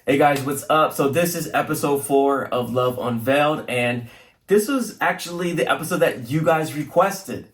Hey guys, what's up? So this is episode 4 of Love Unveiled, and this was actually the episode that you guys requested.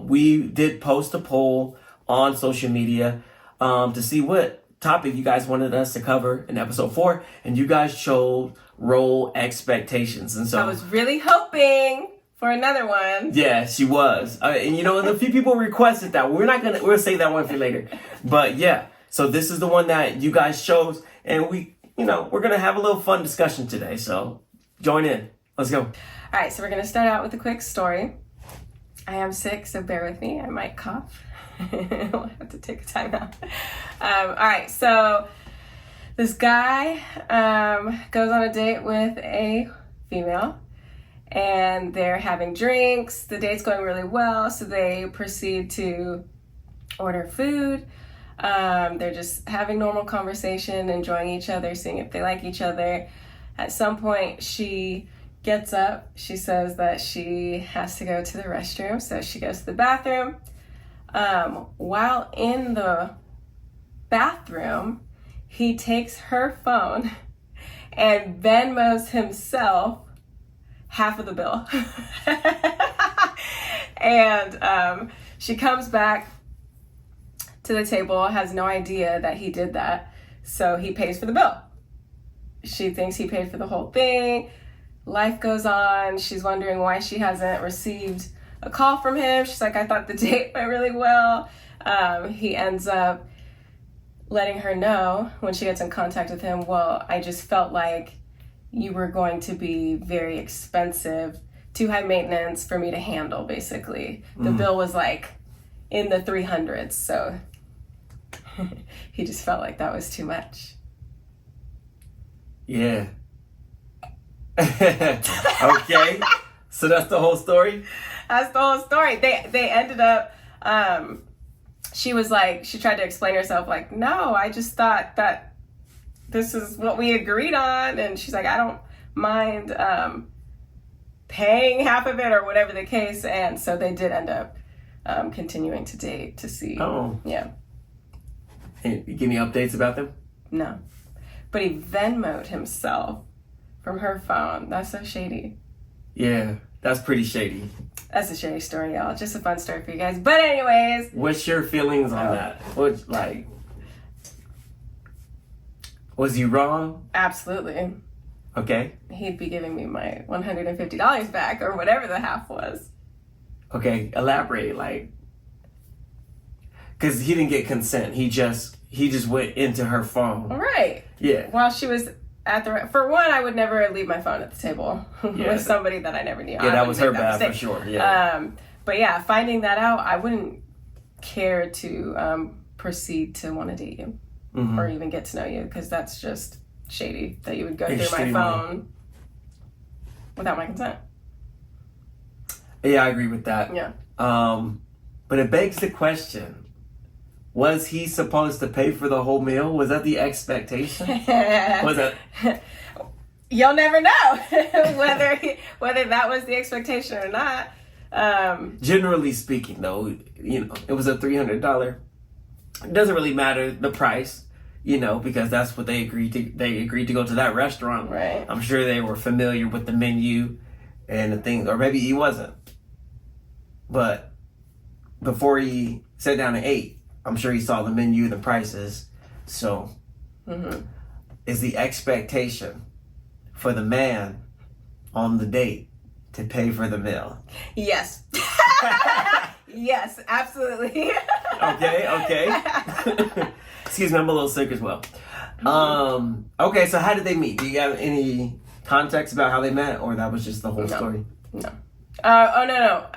We did post a poll on social media to see what topic you guys wanted us to cover in episode 4, and you guys chose role expectations. And so I was really hoping for another one. Yeah, she was. And a few people requested that. We'll save that one for later. But yeah, so this is the one that you guys chose, and we're gonna have a little fun discussion today. So join in. Let's go. All right, so we're gonna start out with a quick story. I am sick, so bear with me. I might cough. I'll have to take a time out. All right, so this guy goes on a date with a female, and they're having drinks. The date's going really well, so they proceed to order food. They're just having normal conversation, enjoying each other, seeing if they like each other. At some point, she gets up. She says that she has to go to the restroom, so she goes to the bathroom. While in the bathroom, he takes her phone and Venmos himself half of the bill. And she comes back to the table, has no idea that he did that, so he pays for the bill. She thinks he paid for the whole thing. Life goes on. She's wondering why she hasn't received a call from him. She's like, I thought the date went really well. He ends up letting her know when she gets in contact with him, well, I just felt like you were going to be very expensive, too high maintenance for me to handle, basically. The bill was like in the 300s, so he just felt like that was too much. Yeah. Okay. So that's the whole story? That's the whole story. They ended up, she was like, she tried to explain herself like, no, I just thought that this is what we agreed on. And she's like, I don't mind paying half of it or whatever the case. And so they did end up continuing to date to see. Oh. Yeah. Hey, you give me updates about them? No. But he Venmo'd himself from her phone. That's so shady. Yeah, that's pretty shady. That's a shady story, y'all. Just a fun story for you guys. But anyways. What's your feelings on that? Was he wrong? Absolutely. Okay. He'd be giving me my $150 back or whatever the half was. Okay, elaborate, because he didn't get consent. He just went into her phone. Right. Yeah. While she was at for one, I would never leave my phone at the table with somebody that I never knew. Yeah, that was her bad for sure. Yeah. But yeah, finding that out, I wouldn't care to proceed to want to date you or even get to know you, because that's just shady that you would go through my phone without my consent. Yeah, I agree with that. Yeah. But it begs the question. Was he supposed to pay for the whole meal? Was that the expectation? Was that? You'll never know whether that was the expectation or not. Generally speaking, though, it was a $300. It doesn't really matter the price, because that's what they agreed to. They agreed to go to that restaurant. Right. I'm sure they were familiar with the menu and the things, or maybe he wasn't. But before he sat down and ate, I'm sure he saw the menu and the prices. So, is the expectation for the man on the date to pay for the meal? Yes. Yes, absolutely. Okay. Excuse me, I'm a little sick as well. Okay, so how did they meet? Do you have any context about how they met, or that was just the whole story? No. No.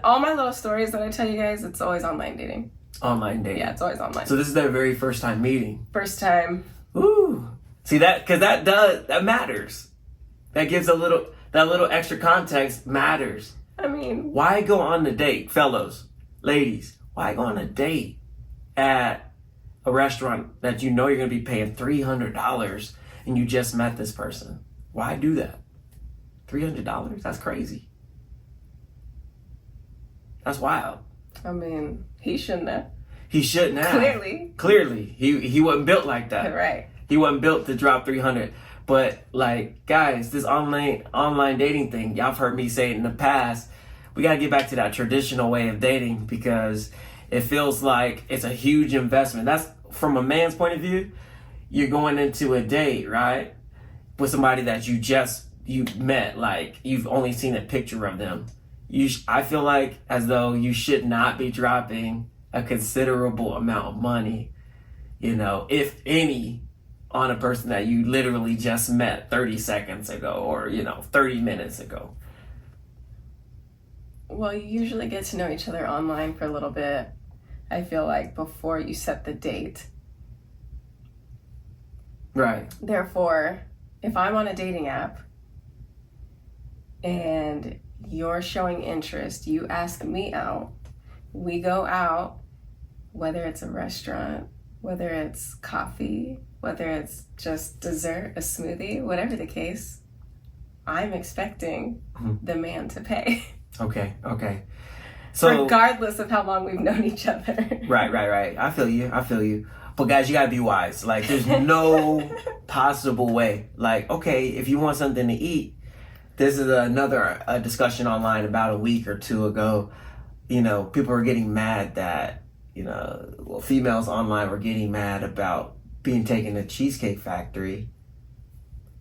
All my little stories that I tell you guys, it's always online dating. Online dating. Yeah, it's always online. So this is their very first time meeting. First time. Ooh. See that, because that matters. That gives that little extra context matters. I mean, why go on a date, fellows, ladies? Why go on a date at a restaurant that you know you're going to be paying $300 and you just met this person? Why do that? $300? That's crazy. That's wild. I mean, he shouldn't have. He shouldn't have. Clearly. He wasn't built like that. Right. He wasn't built to drop 300. But like, guys, this online dating thing, y'all have heard me say it in the past. We gotta get back to that traditional way of dating because it feels like it's a huge investment. That's from a man's point of view. You're going into a date, right, with somebody that you met, like you've only seen a picture of them. I feel like as though you should not be dropping a considerable amount of money, if any, on a person that you literally just met 30 seconds ago or 30 minutes ago. Well, you usually get to know each other online for a little bit, I feel like, before you set the date. Right. Therefore, if I'm on a dating app and you're showing interest, you ask me out, we go out, whether it's a restaurant, whether it's coffee, whether it's just dessert, a smoothie, whatever the case, I'm expecting the man to pay. Okay. So regardless of how long we've known each other. Right. I feel you. But guys, you gotta be wise. Like, there's no possible way. Like, okay, if you want something to eat, this is another discussion online about a week or two ago. People were getting mad that, females online were getting mad about being taken to Cheesecake Factory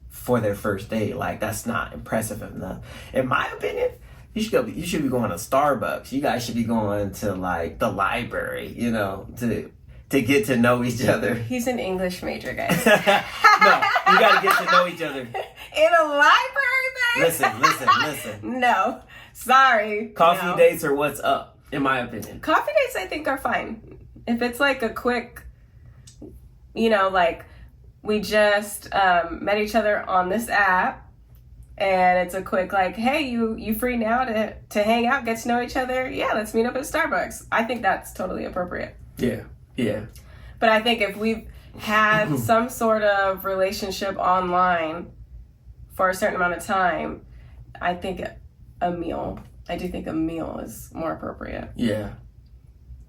for their first date. Like, that's not impressive enough. In my opinion, you should be going to Starbucks. You guys should be going to like the library, to get to know each other. He's an English major, guys. No, you gotta get to know each other. In a library, babe? Listen. No. Sorry. Coffee dates are what's up, in my opinion. Coffee dates, I think, are fine. If it's like a quick, like we just met each other on this app and it's a quick like, hey, you free now to hang out, get to know each other? Yeah, let's meet up at Starbucks. I think that's totally appropriate. Yeah. But I think if we've had some sort of relationship online for a certain amount of time, I do think a meal is more appropriate. Yeah.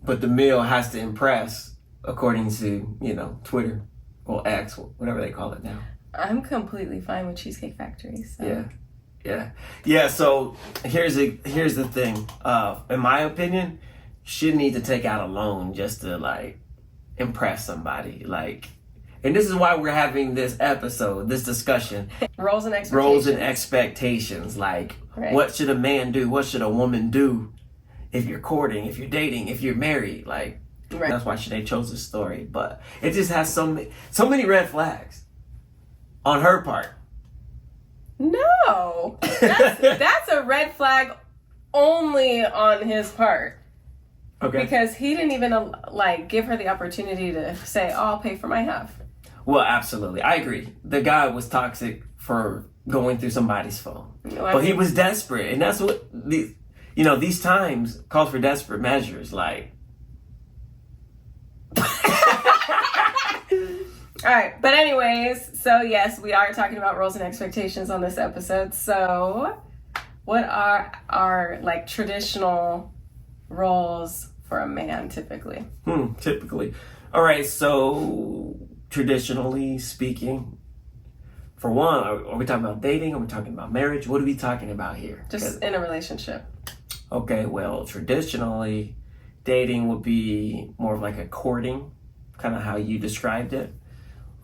But the meal has to impress, according to, Twitter or X, whatever they call it now. I'm completely fine with Cheesecake Factory. So. Yeah. So here's the thing. In my opinion, you shouldn't need to take out a loan just to like impress somebody. Like, and this is why we're having this episode, this discussion. Roles and expectations. Like, right. What should a man do? What should a woman do if you're courting, if you're dating, if you're married? Like, right. That's why Chané chose this story. But it just has so many red flags on her part. No, that's a red flag only on his part. Okay. Because he didn't even give her the opportunity to say, "Oh, I'll pay for my half." Well, absolutely, I agree. The guy was toxic for going through somebody's phone, but he was desperate, and that's what these times calls for desperate measures. Like, all right, but anyways, so yes, we are talking about roles and expectations on this episode. So, what are our traditional roles for a man typically? Typically. All right, so traditionally speaking, for one, are we talking about dating? Are we talking about marriage? What are we talking about here? Just in a relationship. Okay, well, traditionally, dating would be more of like a courting, kind of how you described it.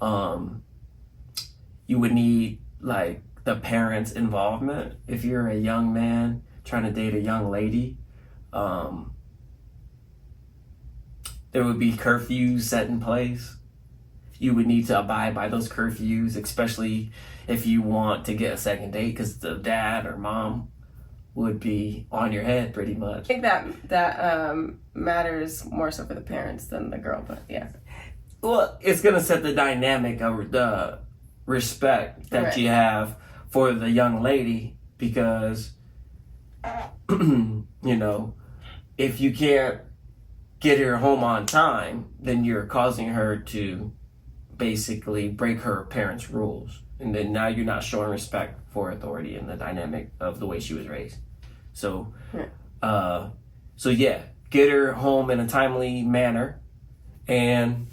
You would need like the parents' involvement if you're a young man trying to date a young lady. There would be curfews set in place. You would need to abide by those curfews, especially if you want to get a second date, because the dad or mom would be on your head pretty much. I think that matters more so for the parents than the girl, but yeah. Well, it's going to set the dynamic of the respect that you have for the young lady, because, if you can't get her home on time, then you're causing her to basically break her parents' rules. And then now you're not showing respect for authority and the dynamic of the way she was raised. So, get her home in a timely manner, and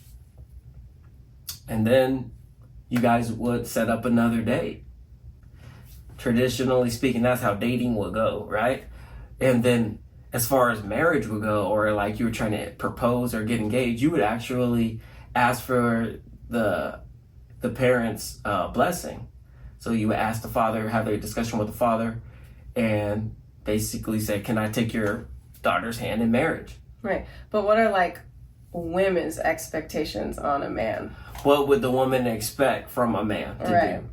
then you guys would set up another date. Traditionally speaking, that's how dating would go, right? And then as far as marriage would go, or like you were trying to propose or get engaged, you would actually ask for the parents' blessing. So you would ask the father, have a discussion with the father, and basically say, can I take your daughter's hand in marriage? Right. But what are like women's expectations on a man? What would the woman expect from a man to do?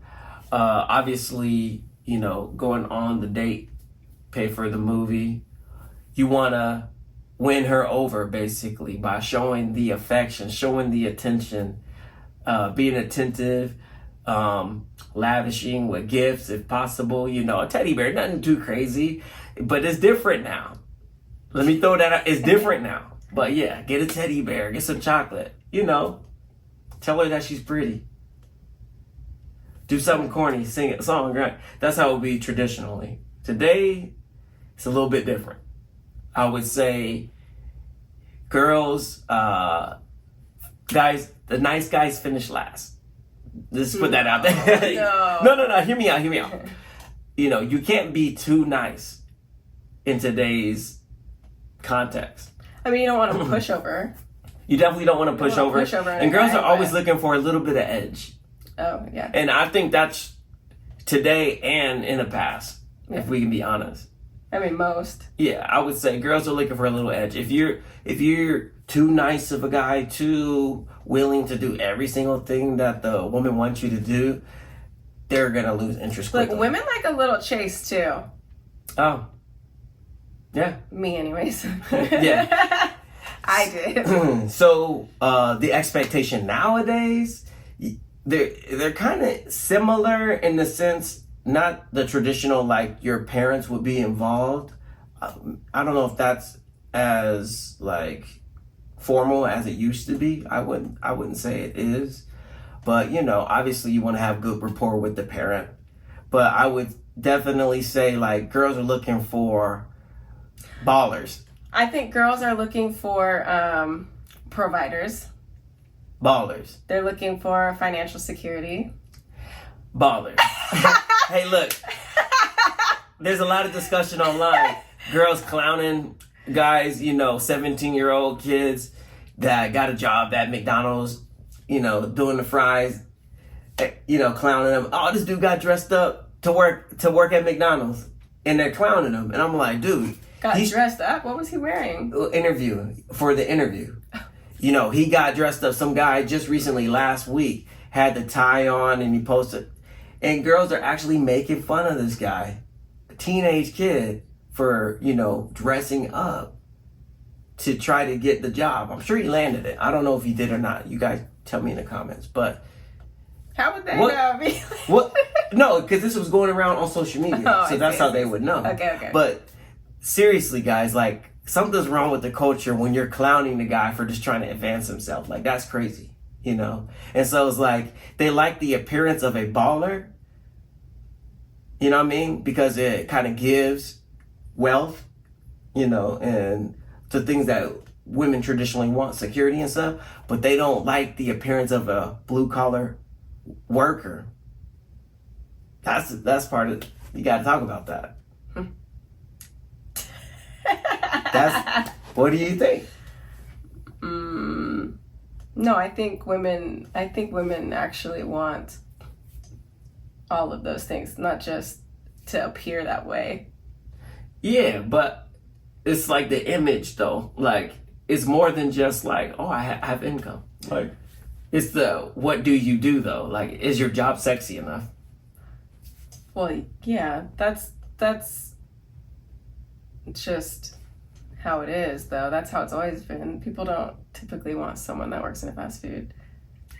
Obviously, you know, going on the date, pay for the movie. You want to win her over basically by showing the affection, showing the attention, being attentive, lavishing with gifts if possible. You know, a teddy bear, nothing too crazy, but it's different now. Let me throw that out. It's different now. But yeah, get a teddy bear, get some chocolate, you know. Tell her that she's pretty. Do something corny, sing a song, right? That's how it would be traditionally. Today, it's a little bit different. I would say girls, guys, the nice guys finish last. Let's put that out there. No. Hear me out. You know, you can't be too nice in today's context. I mean, you don't want to push over. You definitely don't want to push over. And girls are always looking for a little bit of edge. Oh, yeah. And I think that's today and in the past, if we can be honest. I mean, most. Yeah, I would say girls are looking for a little edge. If you're too nice of a guy, too willing to do every single thing that the woman wants you to do, they're going to lose interest quickly. Like, women like a little chase, too. Oh. Yeah. Me, anyways. Yeah. I did. So, the expectation nowadays, they're kind of similar in the sense, not the traditional, like, your parents would be involved. I don't know if that's as, like, formal as it used to be. I wouldn't say it is. But, you know, obviously you want to have good rapport with the parent. But I would definitely say, like, girls are looking for ballers. I think girls are looking for providers. Ballers. They're looking for financial security. Ballers. Hey, look. There's a lot of discussion online. Girls clowning guys, you know, 17-year-old kids that got a job at McDonald's, you know, doing the fries, you know, clowning them. Oh, this dude got dressed up to work at McDonald's, and they're clowning him. And I'm like, dude. Got dressed up? What was he wearing? For the interview. You know, he got dressed up. Some guy just recently, last week, had the tie on and he posted. And girls are actually making fun of this guy, a teenage kid, for, you know, dressing up to try to get the job. I'm sure he landed it. I don't know if he did or not. You guys tell me in the comments. But how would they know? What? No, because this was going around on social media. So that's how they would know. Okay. But seriously, guys, like, something's wrong with the culture when you're clowning the guy for just trying to advance himself. Like, that's crazy, you know? And so it's like, they like the appearance of a baller, you know what I mean? Because it kind of gives wealth, you know, and the things that women traditionally want, security and stuff, but they don't like the appearance of a blue-collar worker. That's part of it. You got to talk about that. What do you think? No, I think women actually want all of those things, not just to appear that way. Yeah, but it's like the image though. Like, it's more than just like, oh, I have income. Like, it's the, what do you do though? Like, is your job sexy enough? Well, yeah, that's just how it is, though. That's how it's always been. People don't typically want someone that works in a fast food.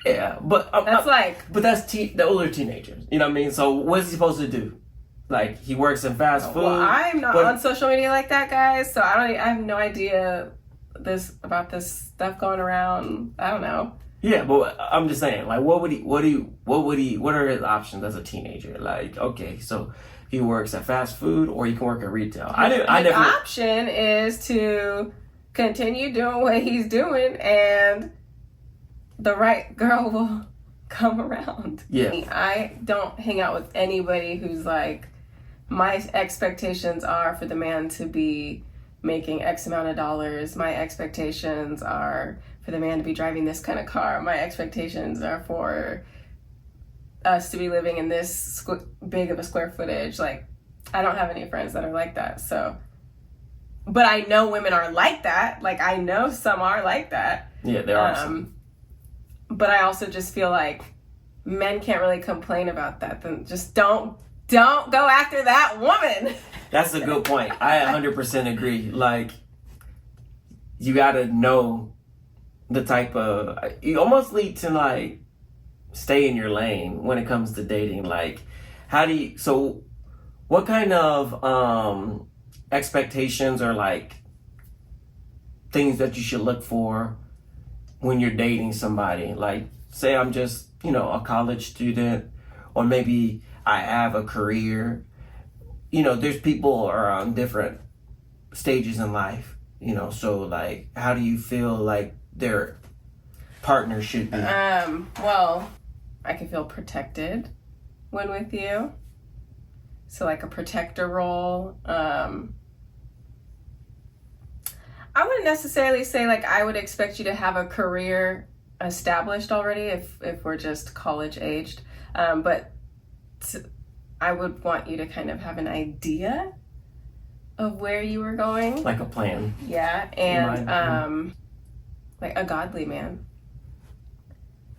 Yeah, but that's the older teenagers. You know what I mean? So what's he supposed to do? Like, he works in fast food. Well, I'm not on social media like that, guys. So I have no idea about this stuff going around. I don't know. Yeah, but I'm just saying, like, what are his options as a teenager? Like, okay, so he works at fast food or he can work at retail. The option is to continue doing what he's doing and the right girl will come around. Yeah. I don't hang out with anybody who's like, my expectations are for the man to be making X amount of dollars. My expectations are for the man to be driving this kind of car. My expectations are for us to be living in this big of a square footage. Like, I don't have any friends that are like that. So, but I know women are like that. Like, I know some are like that. Yeah, there are some. But I also just feel like men can't really complain about that. Then just don't go after that woman. That's a good point. I 100% agree. Like, you gotta know the type of, you almost need to like stay in your lane when it comes to dating. Like, so what kind of expectations or like things that you should look for when you're dating somebody? Like, say I'm just, a college student, or maybe I have a career. There's people are on different stages in life, so like, how do you feel like their partner should be? Well, I can feel protected when with you. So like a protector role. I wouldn't necessarily say like I would expect you to have a career established already if we're just college aged. But I would want you to kind of have an idea of where you were going. Like a plan. Yeah, and like a godly man.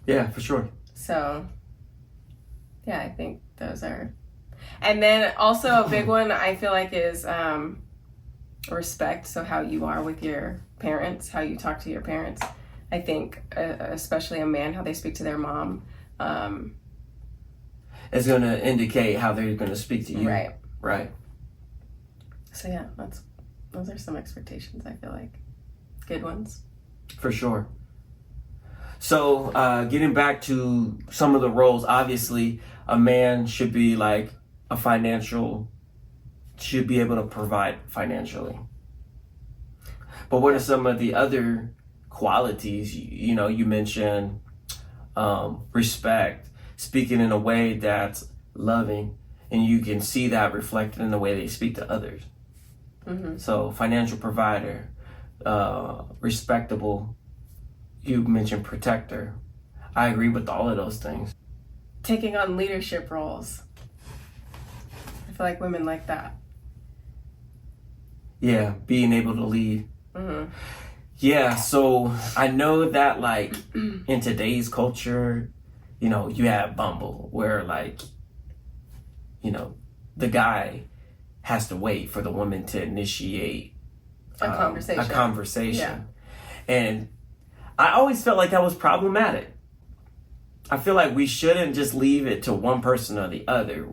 Yeah, for sure. So, yeah, I think those are. And then also a big one I feel like is respect. So how you are with your parents, how you talk to your parents. I think especially a man, how they speak to their mom. It's going to indicate how they're going to speak to you. Right. So yeah, those are some expectations, I feel like. Good ones. For sure. So getting back to some of the roles, obviously a man should be like should be able to provide financially. But what are some of the other qualities? You mentioned respect, speaking in a way that's loving, and you can see that reflected in the way they speak to others. Mm-hmm. So financial provider, respectable, you mentioned protector. I agree with all of those things. Taking on leadership roles. I feel like women like that. Yeah, being able to lead. Mm-hmm. Yeah, so I know that like in today's culture, you have Bumble where like, the guy has to wait for the woman to initiate a conversation. Yeah. And I always felt like that was problematic. I feel like we shouldn't just leave it to one person or the other,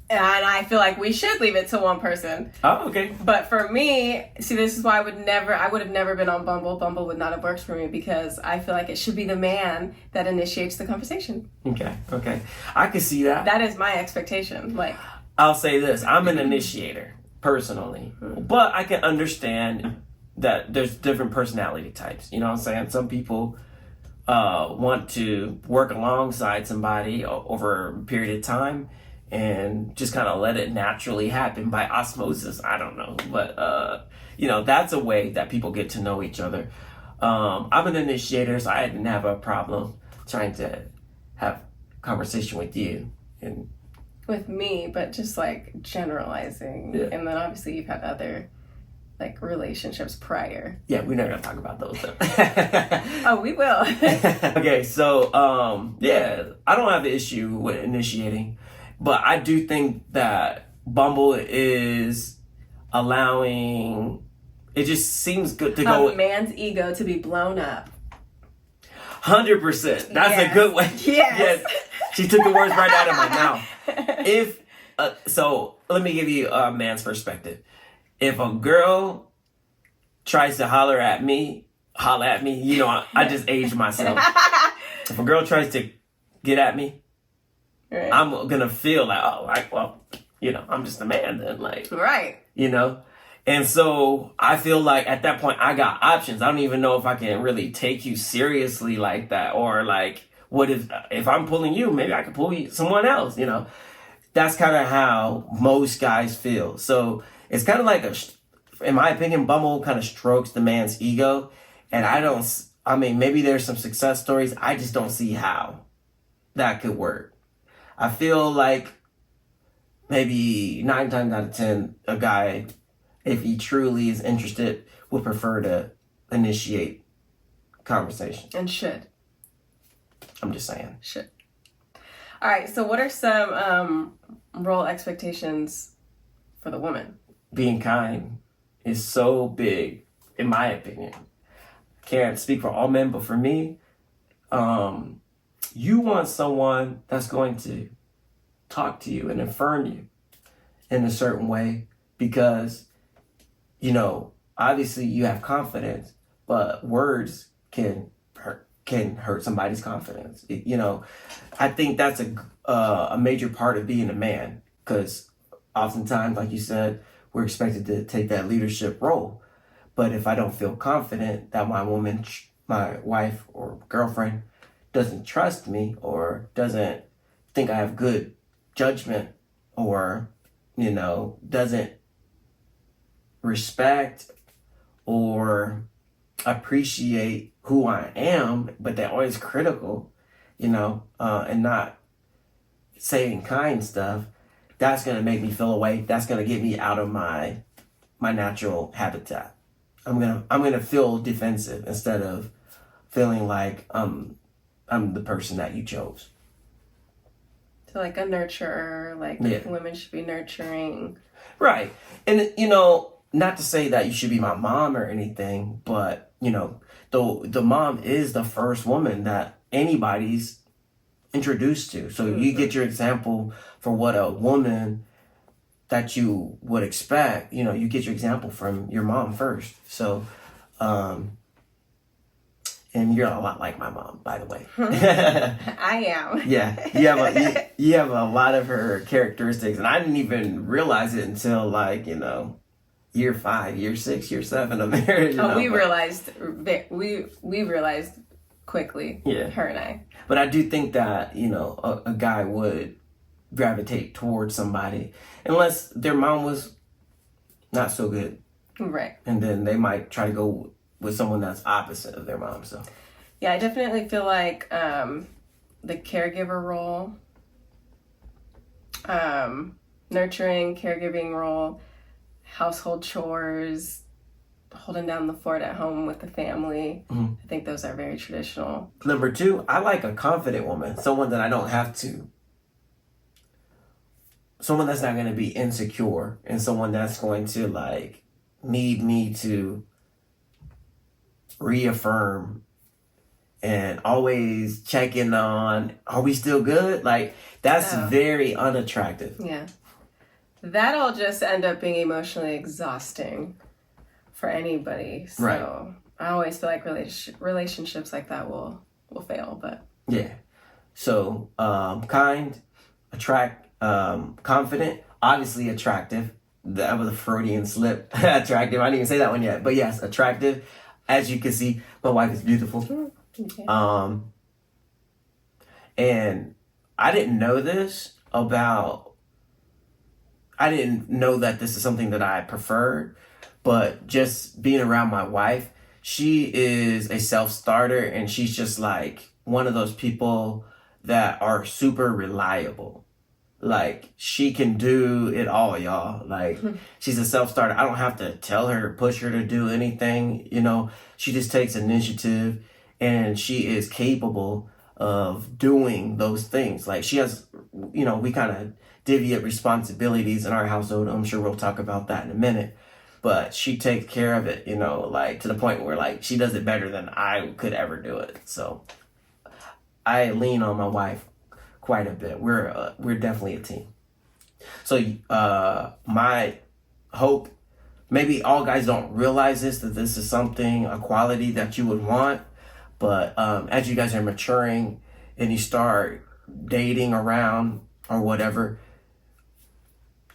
And I feel like we should leave it to one person. Oh, okay. But for me, see, this is why I would have never been on Bumble. Bumble would not have worked for me because I feel like it should be the man that initiates the conversation. Okay. I can see that. That is my expectation. Like, I'll say this. I'm an initiator, personally. But I can understand that there's different personality types. You know what I'm saying? Some people want to work alongside somebody over a period of time and just kind of let it naturally happen by osmosis. I don't know. But, that's a way that people get to know each other. I'm an initiator, so I didn't have a problem trying to have conversation with you. And with me, but just like generalizing. Yeah. And then obviously you've had other like relationships prior. Yeah, we're not going to talk about those though. Oh, we will. Okay, so, I don't have an issue with initiating. But I do think that Bumble is allowing, it just seems good to go. A man's ego to be blown up. 100%. That's a good way. Yes. She took the words right out of my mouth. So let me give you a man's perspective. If a girl tries to holler at me, I just aged myself. If a girl tries to get at me, right, I'm gonna feel like, I'm just a man then, like, right, and so I feel like at that point I got options. I don't even know if I can really take you seriously like that, or like What if I'm pulling you, maybe I could pull someone else, you know? That's kind of how most guys feel. So it's kind of like in my opinion, Bumble kind of strokes the man's ego. And I mean, maybe there's some success stories. I just don't see how that could work. I feel like maybe 9 times out of 10, a guy, if he truly is interested, would prefer to initiate conversation. And should. I'm just saying. Should. All right, so what are some role expectations for the woman? Being kind is so big, in my opinion. Can't speak for all men, but for me, you want someone that's going to talk to you and affirm you in a certain way because, you know, obviously you have confidence, but words can hurt somebody's confidence. You know, I think that's a major part of being a man because oftentimes, like you said, we're expected to take that leadership role. But if I don't feel confident that my wife or girlfriend doesn't trust me or doesn't think I have good judgment or, you know, doesn't respect or appreciate who I am, but they're always critical, you know, and not saying kind stuff, that's going to make me feel away. That's going to get me out of my natural habitat. I'm going to feel defensive instead of feeling like I'm the person that you chose. So like a nurturer, like women should be nurturing. Right. And, you know, not to say that you should be my mom or anything, but, you know, the mom is the first woman that anybody's introduced to. So you get your example for what a woman that you would expect, you know, you get your example from your mom first. So, and you're a lot like my mom, by the way. I am. Yeah, you have a lot of her characteristics, and I didn't even realize it until like, you know, year 5, year 6, year 7 of marriage. We realized quickly. Yeah, her and I. But I do think that, you know, a guy would gravitate towards somebody unless their mom was not so good, right? And then they might try to go with someone that's opposite of their mom. So yeah, I definitely feel like the caregiver role, nurturing, caregiving role, household chores, holding down the fort at home with the family. I think those are very traditional. Number 2, I like a confident woman, someone that I don't have to, someone that's not going to be insecure, and someone that's going to like need me to reaffirm and always check in on, are we still good? Like, that's very unattractive. Yeah. That'll just end up being emotionally exhausting for anybody. So right. I always feel like relationships like that will fail, but yeah. So kind, confident, obviously attractive. That was a Freudian slip. Attractive. I didn't even say that one yet, but yes, attractive. As you can see, my wife is beautiful. Okay. And I didn't know that this is something that I preferred, but just being around my wife, she is a self-starter, and she's just like one of those people that are super reliable. Like, she can do it all, y'all. Like, she's a self-starter. I don't have to tell her, push her to do anything, you know. She just takes initiative, and she is capable of doing those things. Like, she has, you know, we kind of divvy up responsibilities in our household. I'm sure we'll talk about that in a minute. But she takes care of it, you know, like to the point where like she does it better than I could ever do it. So I lean on my wife quite a bit. We're definitely a team. So my hope, maybe all guys don't realize this, that this is a quality that you would want. But as you guys are maturing and you start dating around or whatever,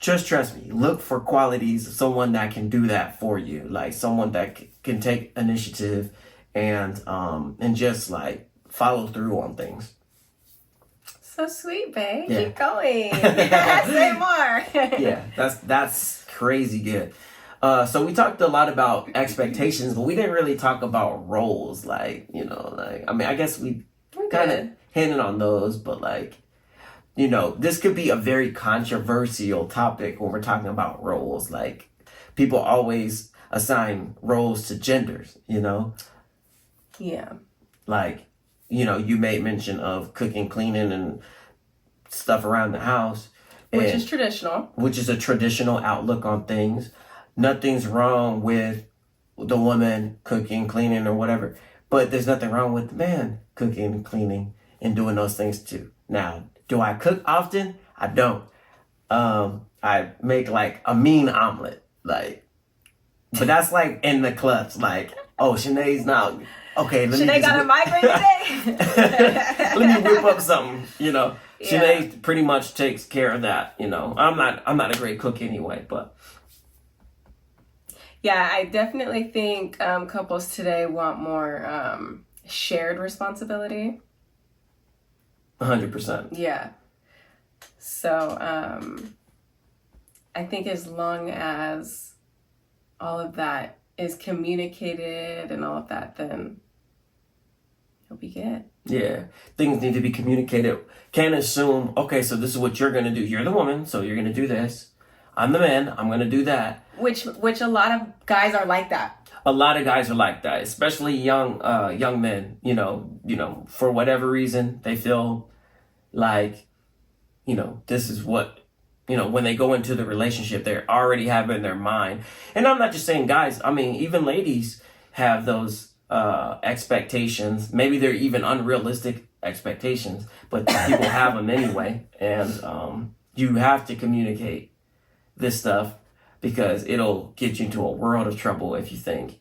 just trust me, look for qualities of someone that can do that for you. Like someone that can take initiative and just like follow through on things. so sweet, babe. Yeah. Keep going. Say more. Yeah, that's crazy good. So we talked a lot about expectations, but we didn't really talk about roles. Like, I mean, I guess we kind of hinted on those, but like, this could be a very controversial topic when we're talking about roles. Like, people always assign roles to genders, Yeah. Like, you made mention of cooking, cleaning, and stuff around the house. Which is traditional. Which is a traditional outlook on things. Nothing's wrong with the woman cooking, cleaning, or whatever. But there's nothing wrong with the man cooking, cleaning, and doing those things too. Now, do I cook often? I don't. I make like a mean omelet. Like, but that's like in the clutch. Like, oh, Chané's not... Okay, Chané got a migraine today. Let me whip up something, Yeah. Chané pretty much takes care of that, I'm not a great cook anyway, but yeah, I definitely think couples today want more shared responsibility. 100%. Yeah. So I think as long as all of that is communicated and all of that, then it'll be good. Yeah, things need to be communicated. Can't assume, okay, so this is what you're going to do. You're the woman, so you're going to do this. I'm the man, I'm going to do that. Which a lot of guys are like that. A lot of guys are like that, especially young men, for whatever reason, they feel like, this is what, when they go into the relationship, they already have in their mind. And I'm not just saying guys, I mean, even ladies have those expectations. Maybe they're even unrealistic expectations, but people have them anyway. And you have to communicate this stuff because it'll get you into a world of trouble if you think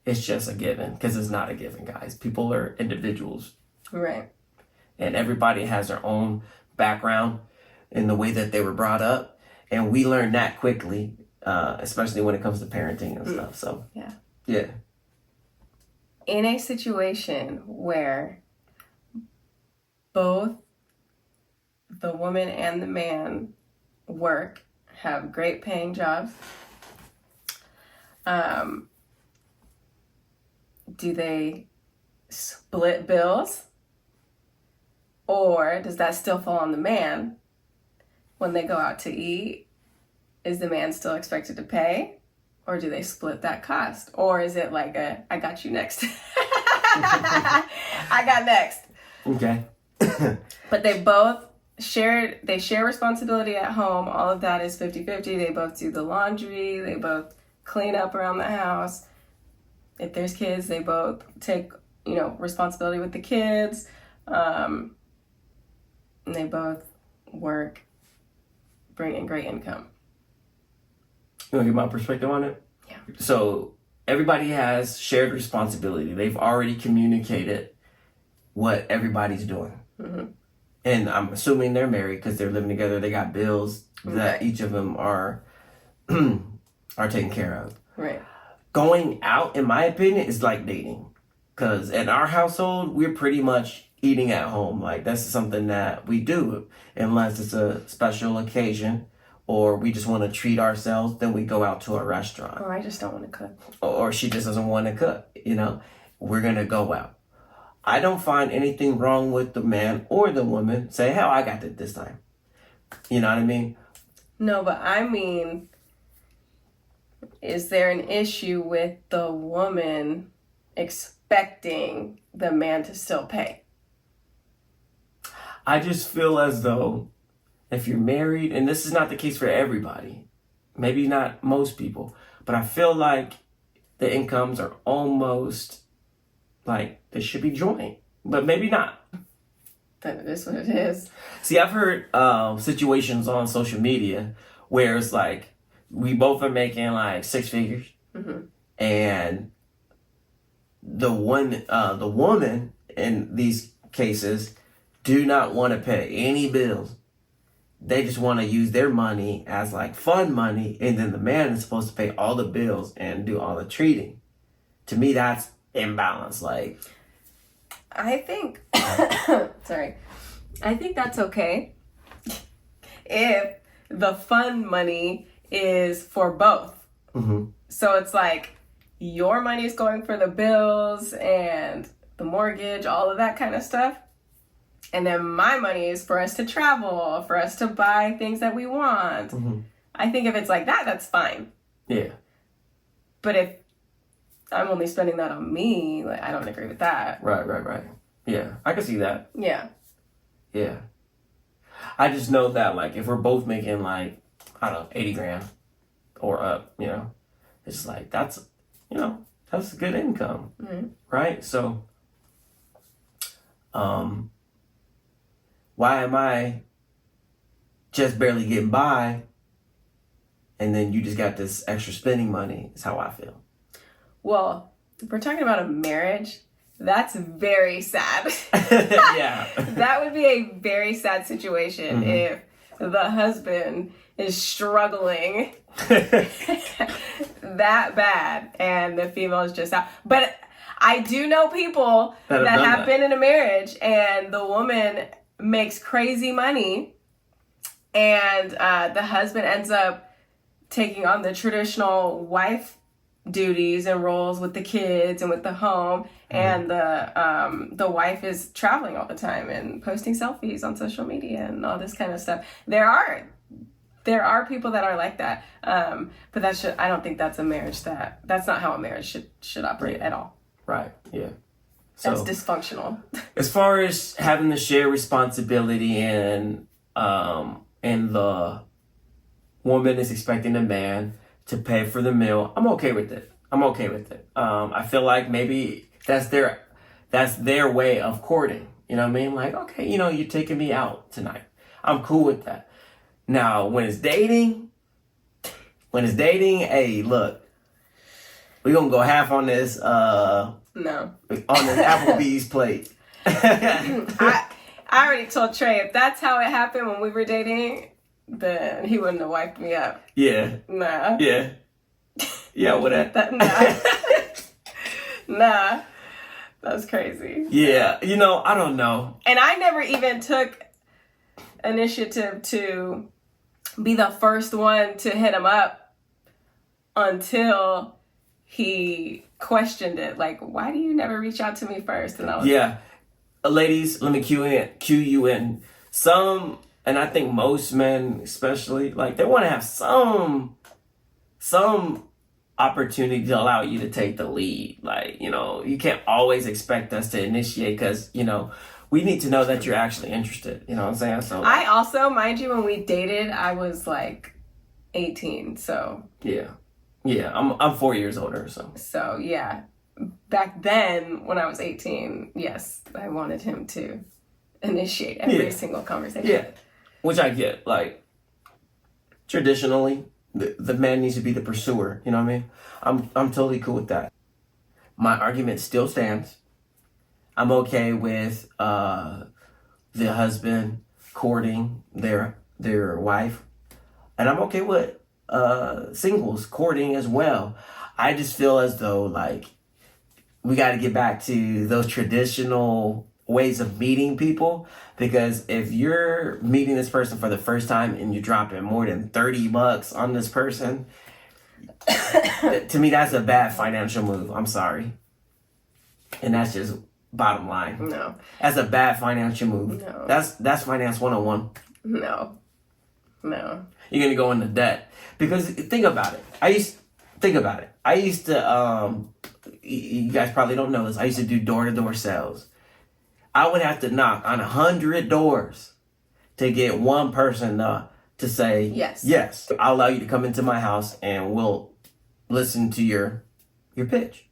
it's just a given, because it's not a given, guys. People are individuals. Right. And everybody has their own background in the way that they were brought up. And we learn that quickly, especially when it comes to parenting and stuff. So, yeah. In a situation where both the woman and the man work, have great paying jobs, do they split bills? Or does that still fall on the man when they go out to eat? Is the man still expected to pay? Or do they split that cost? Or is it like I got you next. I got next. Okay. But they both share responsibility at home. All of that is 50-50. They both do the laundry. They both clean up around the house. If there's kids, they both take, responsibility with the kids. And they both work, bring in great income. You want to get my perspective on it? Yeah. So everybody has shared responsibility. They've already communicated what everybody's doing. Mm-hmm. And I'm assuming they're married because they're living together. They got bills that each of them are taken care of. Right. Going out, in my opinion, is like dating. Because in our household, we're pretty much eating at home. Like, that's something that we do. Unless it's a special occasion or we just want to treat ourselves, then we go out to a restaurant. Or I just don't want to cook. Or she just doesn't want to cook, We're going to go out. I don't find anything wrong with the man or the woman say, hell, I got it this time. You know what I mean? No, but I mean, is there an issue with the woman expecting the man to still pay? I just feel as though if you're married, and this is not the case for everybody, maybe not most people, but I feel like the incomes are almost like they should be joint, but maybe not. Then it is what it is. See, I've heard situations on social media where it's like we both are making like six figures, and the woman in these cases do not want to pay any bills. They just want to use their money as like fun money, and then the man is supposed to pay all the bills and do all the treating. To me, that's imbalance. Like, I think, sorry, I think that's okay if the fun money is for both. Mm-hmm. So it's like your money is going for the bills and the mortgage, all of that kind of stuff. And then my money is for us to travel, for us to buy things that we want. Mm-hmm. I think if it's like that, that's fine. Yeah. But if I'm only spending that on me, like, I don't agree with that. Right. Yeah, I can see that. Yeah. Yeah. I just know that, like, if we're both making, like, I don't know, 80 grand or up, you know, it's like, that's, you know, that's good income, Mm-hmm. right? So, why am I just barely getting by and then you just got this extra spending money is how I feel. Well, if we're talking about a marriage, that's very sad. Yeah. That would be a very sad situation if the husband is struggling that bad and the female is just out. But I do know people that have been in a marriage and the woman makes crazy money and the husband ends up taking on the traditional wife duties and roles with the kids and with the home, and the wife is traveling all the time and posting selfies on social media and all this kind of stuff. There are people that are like that, but I don't think that's a marriage that's not how a marriage should operate at all. Right. Yeah. So, that's dysfunctional. As far as having to share responsibility and the woman is expecting the man to pay for the meal, I'm okay with it. I feel like maybe that's their way of courting. You know what I mean? Like, okay, you know, you're taking me out tonight. I'm cool with that. Now, when it's dating, hey, look, we're gonna go half on this No. on this Applebee's plate. I already told Tré if that's how it happened when we were dating, then he wouldn't have wiped me up. Yeah. Nah. Yeah. Yeah, what that? Nah. Nah. That's crazy. Yeah, you know, I don't know. And I never even took initiative to be the first one to hit him up until he questioned it. Like, why do you never reach out to me first? And I was ladies, let me cue you in. Some, and I think most men especially, like, they want to have some opportunity to allow you to take the lead. Like, you know, you can't always expect us to initiate because, you know, we need to know that you're actually interested. You know what I'm saying? So I also, mind you, when we dated, I was like 18. So yeah, I'm 4 years older. So yeah, back then when I was 18, yes, I wanted him to initiate every single conversation. Yeah, which I get. Like, traditionally, the man needs to be the pursuer. You know what I mean? I'm totally cool with that. My argument still stands. I'm okay with the husband courting their wife, and I'm okay with singles courting as well. I just feel as though, like, we got to get back to those traditional ways of meeting people, because if you're meeting this person for the first time and you're dropping more than $30 on this person, to me that's a bad financial move. I'm sorry, and that's just bottom line. No, that's a bad financial move. No. That's finance 101. No. You're gonna go into debt because think about it. I used to you guys probably don't know this. I used to do door-to-door sales. I would have to knock on 100 doors to get one person to say yes. I'll allow you to come into my house and we'll listen to your pitch.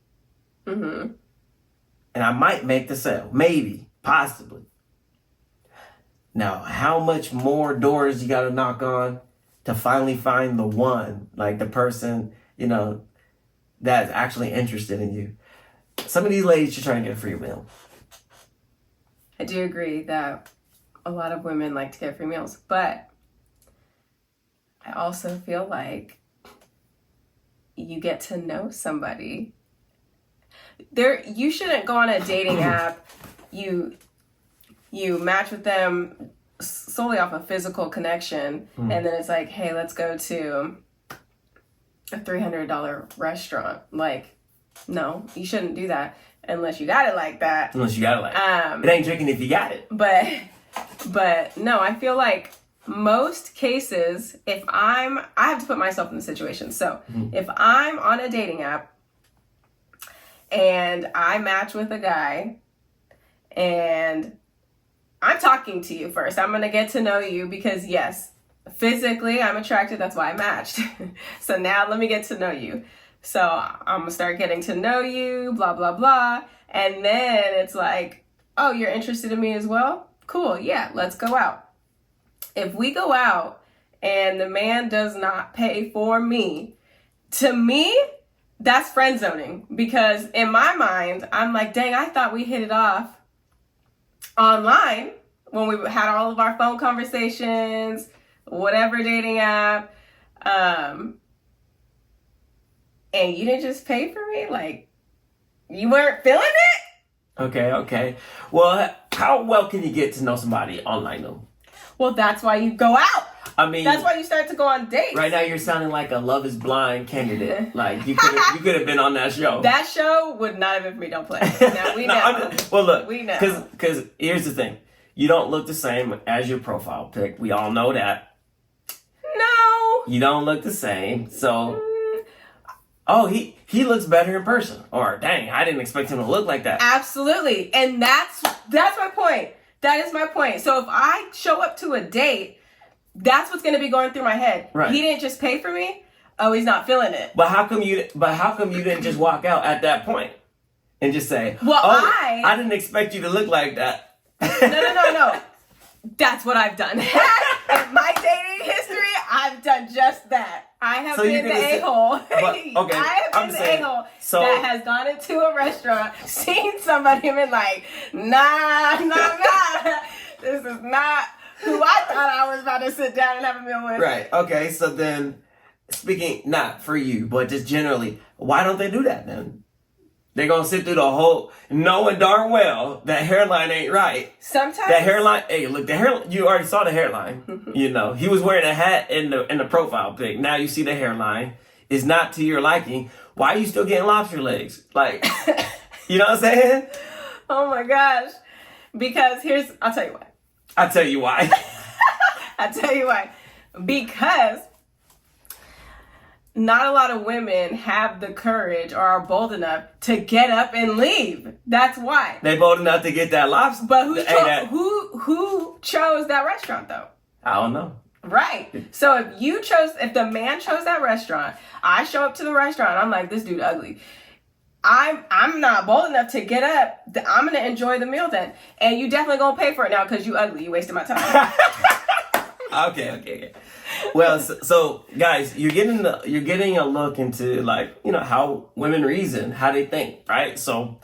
Mm-hmm. And I might make the sale, maybe, possibly. Now, how much more doors you got to knock on to finally find the one, like the person, you know, that's actually interested in you? Some of these ladies should try and get a free meal. I do agree that a lot of women like to get free meals, but I also feel like you get to know somebody. You shouldn't go on a dating app. You you match with them solely off a physical connection, and then it's like, hey, let's go to a $300 restaurant. Like, no, you shouldn't do that unless you got it like that. Unless you got it like that. It ain't drinking if you got it. But no, I feel like most cases, I have to put myself in the situation. So if I'm on a dating app and I match with a guy and I'm talking to you first, I'm going to get to know you because yes, physically I'm attracted. That's why I matched. So now let me get to know you. So I'm going to start getting to know you, blah, blah, blah. And then it's like, oh, you're interested in me as well? Cool. Yeah, let's go out. If we go out and the man does not pay for me, to me, that's friend zoning. Because in my mind, I'm like, dang, I thought we hit it off online when we had all of our phone conversations, whatever dating app, and you didn't just pay for me? Like, you weren't feeling it? Okay. Well, how well can you get to know somebody online though? Well, that's why you go out. I mean, that's why you start to go on dates. Right now, you're sounding like a Love Is Blind candidate. Like you could have been on that show. That show would not have been for me. Don't play. Now we know. Well, look, we know. Because here's the thing: you don't look the same as your profile pic. We all know that. No. You don't look the same. So, oh, he looks better in person. Or dang, I didn't expect him to look like that. Absolutely, and that's my point. That is my point. So if I show up to a date, that's what's going to be going through my head. Right. He didn't just pay for me. Oh, he's not feeling it. But how come you didn't just walk out at that point and just say, well, oh, I didn't expect you to look like that. No. That's what I've done. In my dating history, I've done just that. I have been the a-hole. Okay, I have been the a-hole that has gone into a restaurant, seen somebody and been like, nah. This is not who I thought I was about to sit down and have a meal with. Right. Okay. So then, speaking not for you, but just generally, why don't they do that then? They're gonna sit through the whole, knowing darn well that hairline ain't right. Sometimes that hairline. Hey, look, the hair. You already saw the hairline. You know, he was wearing a hat in the profile pic. Now you see the hairline is not to your liking. Why are you still getting lobster legs? Like, you know what I'm saying? Oh my gosh! Because I'll tell you why. I'll tell you why. I'll tell you why. Because not a lot of women have the courage or are bold enough to get up and leave. That's why. They bold enough to get that lobster. But who chose that restaurant though? I don't know. Right. So if the man chose that restaurant, I show up to the restaurant, I'm like, this dude ugly. I'm not bold enough to get up. I'm gonna enjoy the meal then, and you definitely gonna pay for it now because you ugly. You wasted my time. Okay. Well, so guys, you're getting a look into like, you know, how women reason, how they think, right? So,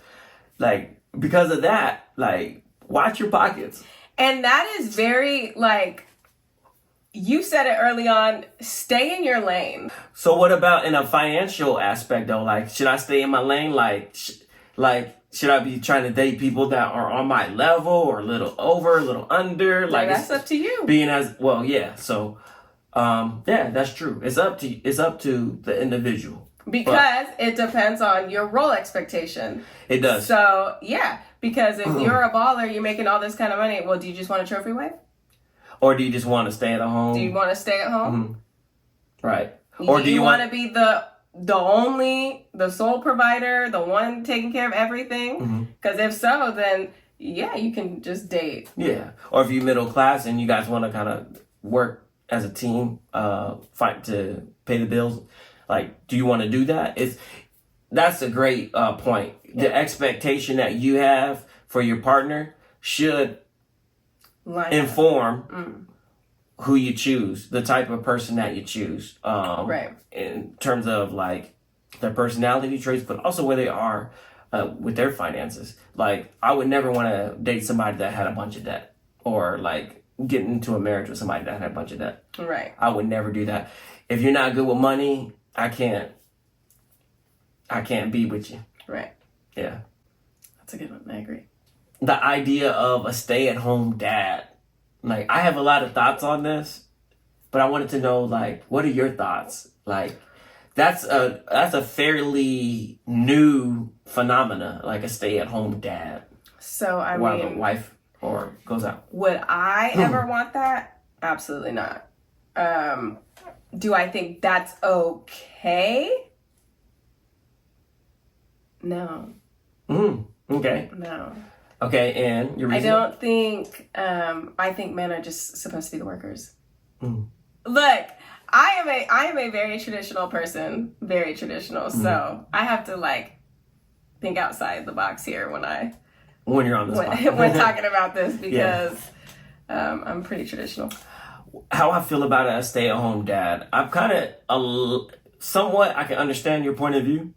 like, because of that, like, watch your pockets. And that is very like. You said it early on, stay in your lane. So what about in a financial aspect though? Like, should I stay in my lane? Like, should I be trying to date people that are on my level or a little over, a little under? Like, that's up to you. Being as well, yeah. So, yeah, that's true. It's up to the individual. Because it depends on your role expectation. It does. So, yeah. Because if you're a baller, you're making all this kind of money, well, do you just want a trophy wife? Or do you just want to stay at home? Do you want to stay at home? Mm-hmm. Right. Or do you want to be the sole provider, the one taking care of everything? Because if so, then yeah, you can just date. Yeah. Or if you're middle class and you guys want to kind of work as a team, fight to pay the bills, like, do you want to do that? That's a great point. Yeah. The expectation that you have for your partner should inform who you choose, the type of person that you choose, right? In terms of like their personality traits, but also where they are with their finances. Like, I would never want to date somebody that had a bunch of debt, or like get into a marriage with somebody that had a bunch of debt. Right. I would never do that. If you're not good with money, I can't be with you. Right. Yeah. That's a good one. I agree. the idea of a stay-at-home dad. Like, I have a lot of thoughts on this, but I wanted to know, like, what are your thoughts? Like, that's a fairly new phenomena, like a stay-at-home dad. So, I while mean, the wife or goes out. Would I ever want that? Absolutely not. Do I think that's okay? No. Okay. No. Okay, and your reason? I don't think, I think men are just supposed to be the workers. Mm. Look, I am a very traditional person, very traditional. So I have to like think outside the box here when you're on this when talking about this, because I'm pretty traditional. How I feel about a stay-at-home dad, I'm kind of somewhat, I can understand your point of view.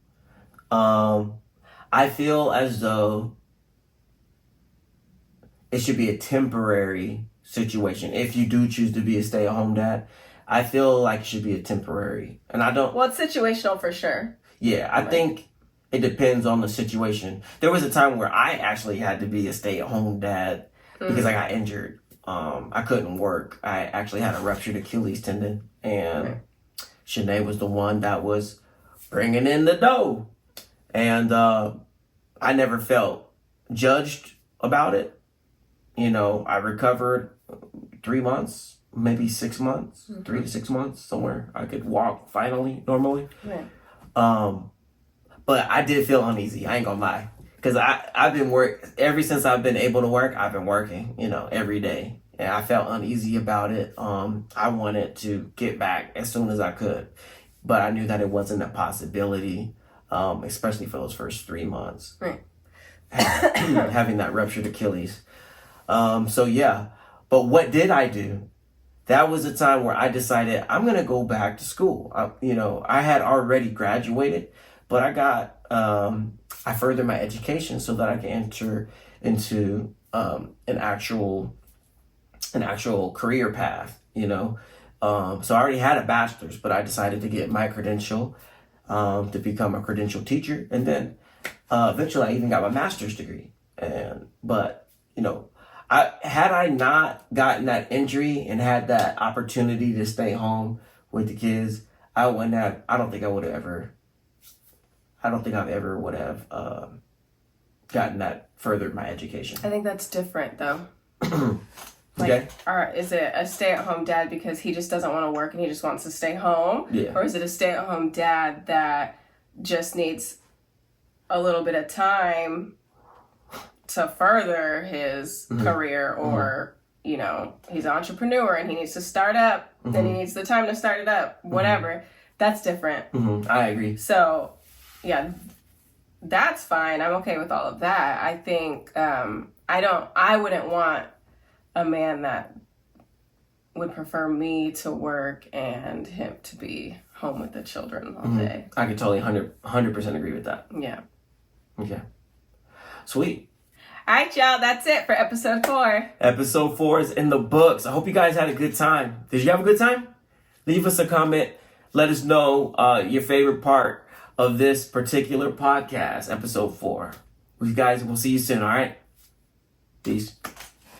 I feel as though it should be a temporary situation. If you do choose to be a stay-at-home dad, I feel like it should be a temporary. And I don't... Well, it's situational for sure. Yeah, I think it depends on the situation. There was a time where I actually had to be a stay-at-home dad because I got injured. I couldn't work. I actually had a ruptured Achilles tendon, and Chané was the one that was bringing in the dough. And I never felt judged about it. You know, I recovered 3 months, maybe 6 months, 3 to 6 months, somewhere. I could walk finally, normally. But I did feel uneasy. I ain't gonna lie. Because I've been ever since I've been able to work, I've been working, every day. And I felt uneasy about it. I wanted to get back as soon as I could. But I knew that it wasn't a possibility, especially for those first 3 months. Right. Having that ruptured Achilles. So yeah. But what did I do? That was a time where I decided I'm going to go back to school. I had already graduated, but I furthered my education so that I can enter into an actual career path, So I already had a bachelor's, but I decided to get my credential to become a credential teacher. And then eventually I even got my master's degree. But had I not gotten that injury and had that opportunity to stay home with the kids, I don't think I've ever would have gotten that furthered my education. I think that's different though. Okay. Is it a stay-at-home dad because he just doesn't want to work and he just wants to stay home? Yeah. Or is it a stay-at-home dad that just needs a little bit of time to further his career, or he's an entrepreneur and he needs to start up and he needs the time to start it up, whatever. That's different. I agree. So yeah, that's fine. I'm okay with all of that. I think I wouldn't want a man that would prefer me to work and him to be home with the children all day. I could totally 100% agree with that. Yeah. Okay. Sweet. All right, y'all. That's it for episode 4. Episode 4 is in the books. I hope you guys had a good time. Did you have a good time? Leave us a comment. Let us know your favorite part of this particular podcast, episode 4. You guys, we'll see you soon, all right? Peace.